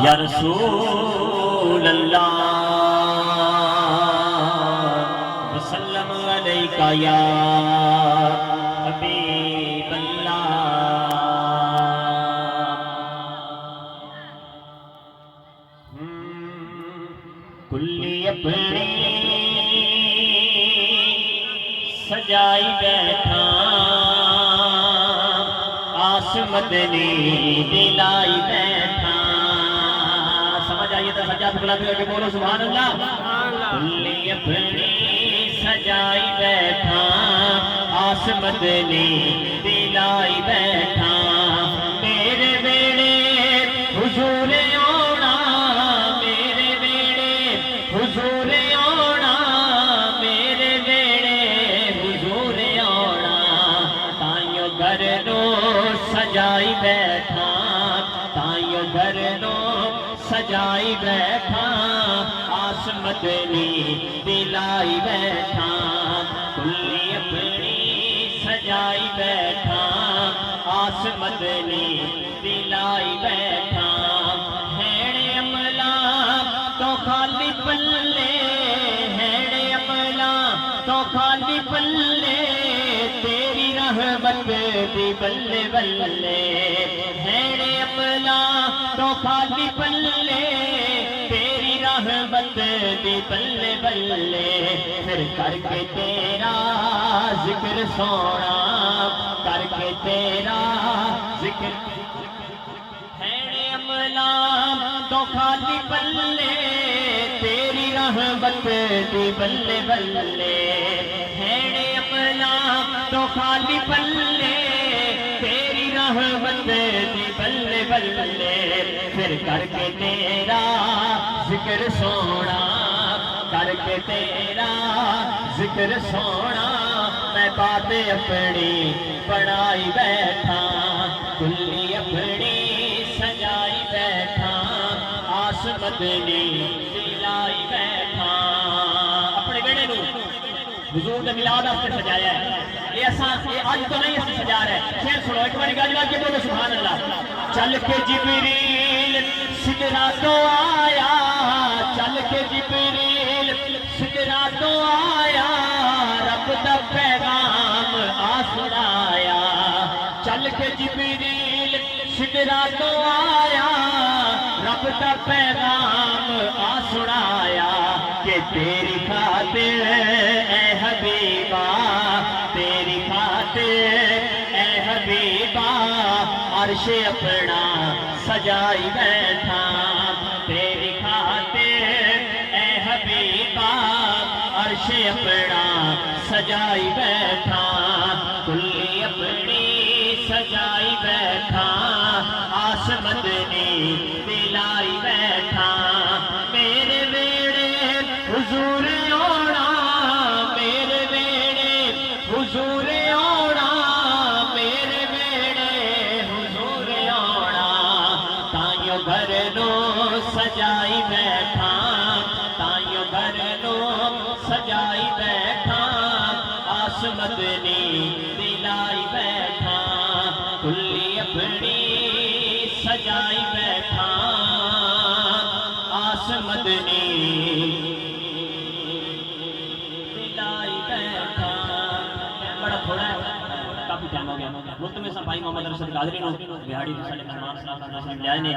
یا رسول اللہ وسلم علیکہ یا حبیب اللہ کلی اپنی سجائی بیٹھا آس مدنی دلائی بیٹھا سمجھ آئیے تو سجاد بلند کر کے بولو سبحان اللہ کلی اپنی سجائی بیٹھا آس مدنی دلائی بیٹھا میرے بیڑے حضور آنا میرے بیڑے حضور آنا میرے بیڑے حضور آنا تائیوں گھر نو سجائی بیٹھا تائیوں گھر نو سجائی بیٹھا آس مدنی دلائی بیٹھا کلی اپنی سجائی بیٹھا آس مدنی دلائی بیٹھا ہیڑے عملہ تو خالی پلے ہیڑے عملہ تو خالی پلے تیری رحمت دی بلے بلے ہیڑے عملہ تو خالی پلے تیری رحمت دی بلے بلے پھر کر کے تیرا ذکر سونا کر کے تیرا ذکر ہیڑے عملہ تو خالی پلے تیری رحمت دی بلے بلے ہیڑے عملہ تو خالی پلے تیری رحمت دی بلے بلے پھر کر کے تیرا ذکر سونا کر کے تیرا ذکر سونا میں بات اپنی پڑھائی بیٹھا کلی اپنی سجائی بیٹھا آس مدنی دلائی بیٹھا اپنے بیڑے نو حضور نے میلاد واسطے سجایا ہے یہ آج تو نہیں اسے سجا رہے شیر سنو ایک بار گالی کے بولو سبحان اللہ چل کے جبریل سدرا تو آیا چل کے جبریل سدرا تو آیا رب دا پیغام آ سنایا چل کے جبریل سدرا تو آیا رب دا پیغام آ سنایا کہ تیری خاطر اے حبیبہ تیری خاطر اے حبیبہ عرش اپنا سجائی بیٹھا تیری خاطر اے حبیبہ عرش اپنا سجائی بیٹھا کلی اپنی سجائی بیٹھا آس مدنی دلائی بیٹھا میرے بیڑے حضور آنا میرے بیڑے حضور آنا میرے بیڑے حضور آنا تائیوں گھر نو سجائی بیٹھا تائیوں گھر نو سجائی بیٹھا آس مدنی دلائی بیٹھا کلی اپنی سجائی بیٹھا آس مدنی دلائی بیٹھا بڑا تھوڑا ہے کافی ٹائم ہو گیا ملتمس ہیں بھائی محمد ارشد قادری نو بہاڑی سے سارے مہمان صاحب نے